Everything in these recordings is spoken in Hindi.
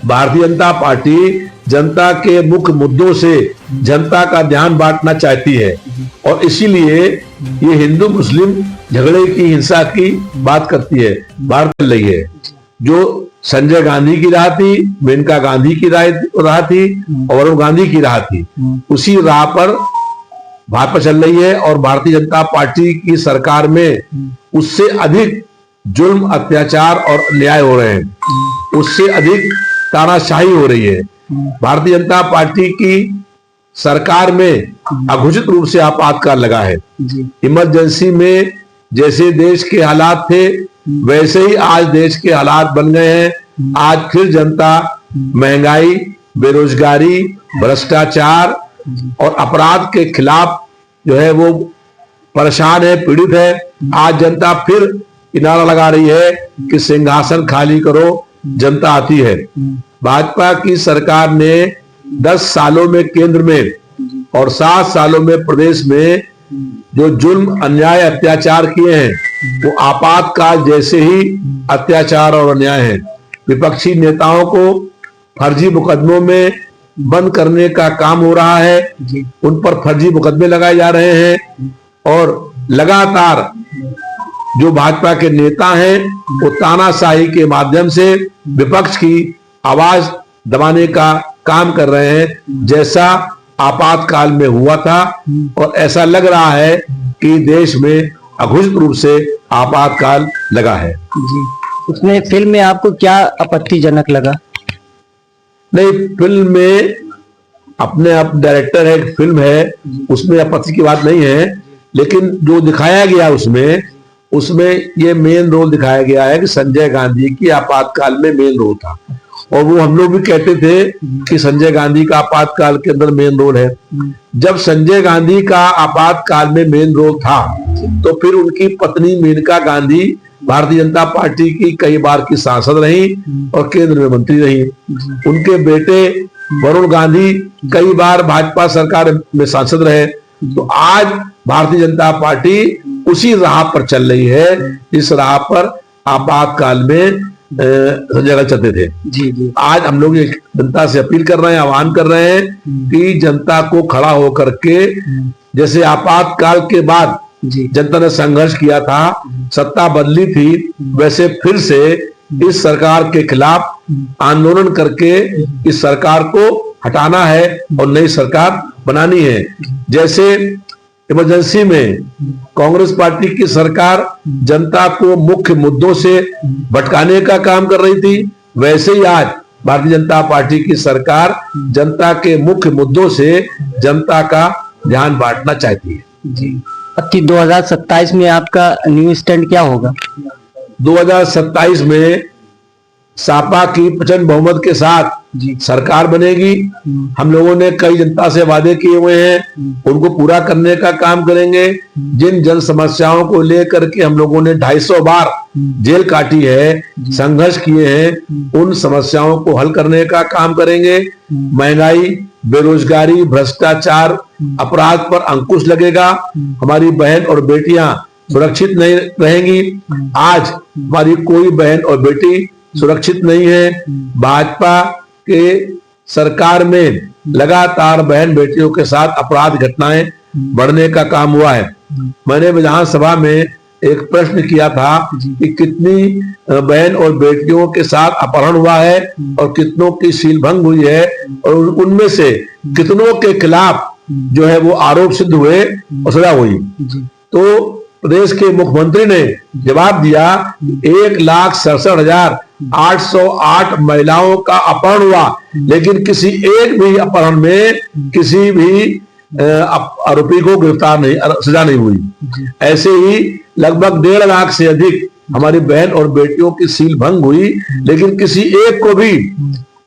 भारतीय जनता पार्टी जनता के मुख्य मुद्दों से जनता का ध्यान बांटना चाहती है और इसीलिए ये हिंदू मुस्लिम झगड़े की हिंसा की बात करती है, बात चल रही है। जो संजय गांधी की राह थी, मेनका गांधी की राह थी और वरुण गांधी की राह थी, उसी राह पर भाजपा चल रही है और भारतीय जनता पार्टी की सरकार में उससे अधिक जुल्म, अत्याचार और अन्याय हो रहे हैं, उससे अधिक तानाशाही हो रही है। भारतीय जनता पार्टी की सरकार में अघोषित रूप से आपातकाल लगा है। इमरजेंसी में जैसे देश के हालात थे वैसे ही आज देश के हालात बन गए हैं। आज फिर जनता महंगाई, बेरोजगारी, भ्रष्टाचार और अपराध के खिलाफ जो है वो परेशान है, पीड़ित है। आज जनता फिर नारा लगा रही है कि सिंहासन खाली करो, जनता आती है। भाजपा की सरकार ने 10 सालों में केंद्र में और 7 सालों में प्रदेश में जो जुल्म, अन्याय, अत्याचार किए हैं वो आपातकाल जैसे ही अत्याचार और अन्याय है। विपक्षी नेताओं को फर्जी मुकदमों में बंद करने का काम हो रहा है, उन पर फर्जी मुकदमे लगाए जा रहे हैं और लगातार जो भाजपा के नेता हैं वो तानाशाही के माध्यम से विपक्ष की आवाज दबाने का काम कर रहे हैं, जैसा आपातकाल में हुआ था। और ऐसा लग रहा है कि देश में अघोषित रूप से आपातकाल लगा है। जी, उसमें फिल्म में आपको क्या आपत्तिजनक लगा? नहीं, फिल्म में अपने आप डायरेक्टर है, एक फिल्म है, उसमें आपत्ति की बात नहीं है, लेकिन जो दिखाया गया उसमें ये मेन रोल दिखाया गया है कि संजय गांधी की आपातकाल में मेन रोल था और वो हम लोग भी कहते थे कि संजय गांधी का आपातकाल के अंदर मेन रोल है। जब संजय गांधी का आपातकाल में मेन रोल था तो फिर उनकी पत्नी मेनका गांधी भारतीय जनता पार्टी की कई बार की सांसद रही और केंद्र में मंत्री रही। उनके बेटे वरुण गांधी कई बार भाजपा सरकार में सांसद रहे। तो आज भारतीय जनता पार्टी उसी राह पर चल रही है जिस राह पर आपातकाल में संजय गांधी चलते थे। जी। आज हम लोग जनता से अपील कर रहे हैं, आह्वान कर रहे हैं कि जनता को खड़ा होकर के, जैसे आपातकाल के बाद जनता ने संघर्ष किया था, सत्ता बदली थी, वैसे फिर से इस सरकार के खिलाफ आंदोलन करके इस सरकार को हटाना है और नई सरकार बनानी है। जैसे इमरजेंसी में कांग्रेस पार्टी की सरकार जनता को मुख्य मुद्दों से भटकाने का काम कर रही थी, वैसे ही आज भारतीय जनता पार्टी की सरकार जनता के मुख्य मुद्दों से जनता का ध्यान बांटना चाहती है। जी, 2027 में आपका न्यू स्टैंड क्या होगा? 2027 में सपा की प्रचंड बहुमत के साथ सरकार बनेगी। हम लोगों ने कई जनता से वादे किए हुए हैं, उनको पूरा करने का काम करेंगे। जिन जन समस्याओं को लेकर के हम लोगों ने 250 बार जेल काटी है, संघर्ष किए हैं, उन समस्याओं को हल करने का काम करेंगे। महंगाई, बेरोजगारी, भ्रष्टाचार, अपराध पर अंकुश लगेगा। हमारी बहन और बेटियां सुरक्षित नहीं रहेंगी। आज हमारी कोई बहन और बेटी सुरक्षित नहीं है। भाजपा के सरकार में लगातार बहन बेटियों के साथ अपराध घटनाएं बढ़ने का काम हुआ है। मैंने विधानसभा में एक प्रश्न किया था कि कितनी बहन और बेटियों के साथ अपहरण हुआ है और कितनों की सीलभंग हुई है और उनमें से कितनों के खिलाफ जो है वो आरोप सिद्ध हुए और सजा हुई। तो प्रदेश के मुख्यमंत्री ने जवाब दिया 1,67,808 महिलाओं का अपहरण हुआ, लेकिन किसी एक भी अपहरण में किसी भी आरोपी को गिरफ्तार नहीं, सजा नहीं हुई। ऐसे ही लगभग 1.5 लाख से अधिक हमारी बहन और बेटियों की सील भंग हुई, लेकिन किसी एक को भी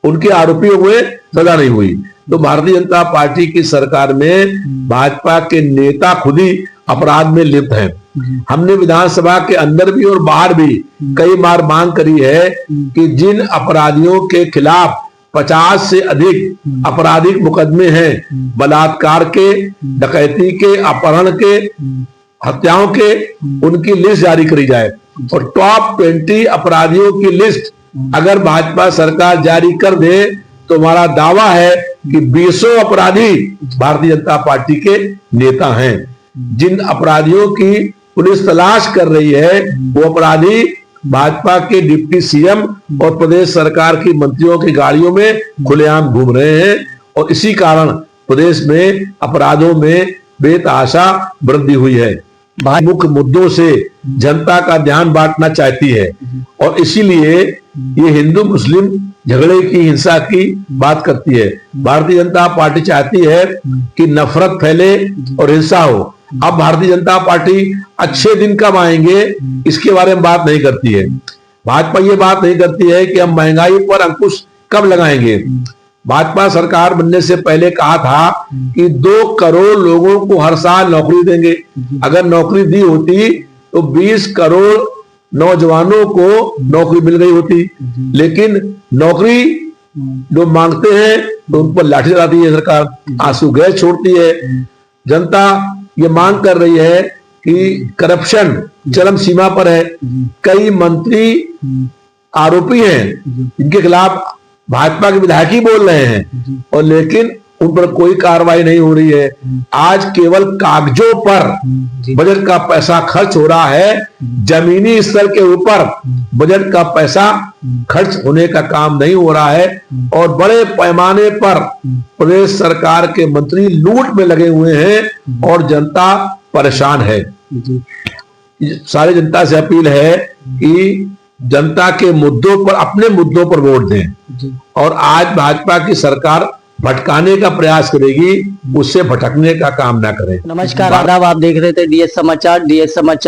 उनके आरोपियों में सजा नहीं हुई। तो भारतीय जनता पार्टी की सरकार में भाजपा के नेता खुद ही अपराध में लिप्त हैं। हमने विधानसभा के अंदर भी और बाहर भी कई बार मांग करी है कि जिन अपराधियों के खिलाफ 50 से अधिक आपराधिक मुकदमे हैं, बलात्कार के, डकैती के, अपहरण के, हत्याओं के, उनकी लिस्ट जारी करी जाए और टॉप 20 अपराधियों की लिस्ट अगर भाजपा सरकार जारी कर दे तो हमारा दावा है कि 20 अपराधी भारतीय जनता पार्टी के नेता हैं। जिन अपराधियों की पुलिस तलाश कर रही है वो अपराधी भाजपा के डिप्टी सीएम और प्रदेश सरकार की मंत्रियों की गाड़ियों में खुलेआम घूम रहे हैं और इसी कारण प्रदेश में अपराधों में बेतहाशा वृद्धि हुई है। मुख्य मुद्दों से जनता का ध्यान बांटना चाहती है और इसीलिए ये हिंदू मुस्लिम झगड़े की हिंसा की बात करती है। भारतीय जनता पार्टी चाहती है कि नफरत फैले और हिंसा हो। अब भारतीय जनता पार्टी अच्छे दिन कब आएंगे इसके बारे में बात नहीं करती है। भाजपा ये बात नहीं करती है कि हम महंगाई पर अंकुश कब लगाएंगे। भाजपा सरकार बनने से पहले कहा था कि 2 करोड़ लोगों को हर साल नौकरी देंगे। अगर नौकरी दी होती तो 20 करोड़ नौजवानों को नौकरी मिल गई होती, लेकिन नौकरी जो मांगते हैं तो उन पर लाठी चलाती है सरकार, आंसू गैस छोड़ती है। जनता ये मांग कर रही है कि करप्शन चरम सीमा पर है। कई मंत्री आरोपी हैं इनके खिलाफ भाजपा के विधायक ही बोल रहे हैं और लेकिन उन पर कोई कार्रवाई नहीं हो रही है। आज केवल कागजों पर बजट का पैसा खर्च हो रहा है, जमीनी स्तर के ऊपर बजट का पैसा खर्च होने का काम नहीं हो रहा है और बड़े पैमाने पर प्रदेश सरकार के मंत्री लूट में लगे हुए हैं और जनता परेशान है। सारी जनता से अपील है कि जनता के मुद्दों पर, अपने मुद्दों पर वोट दें और आज भाजपा की सरकार भटकाने का प्रयास करेगी, उससे भटकने का काम ना करें। नमस्कार, आदाब, आप देख रहे थे डीएस समाचार।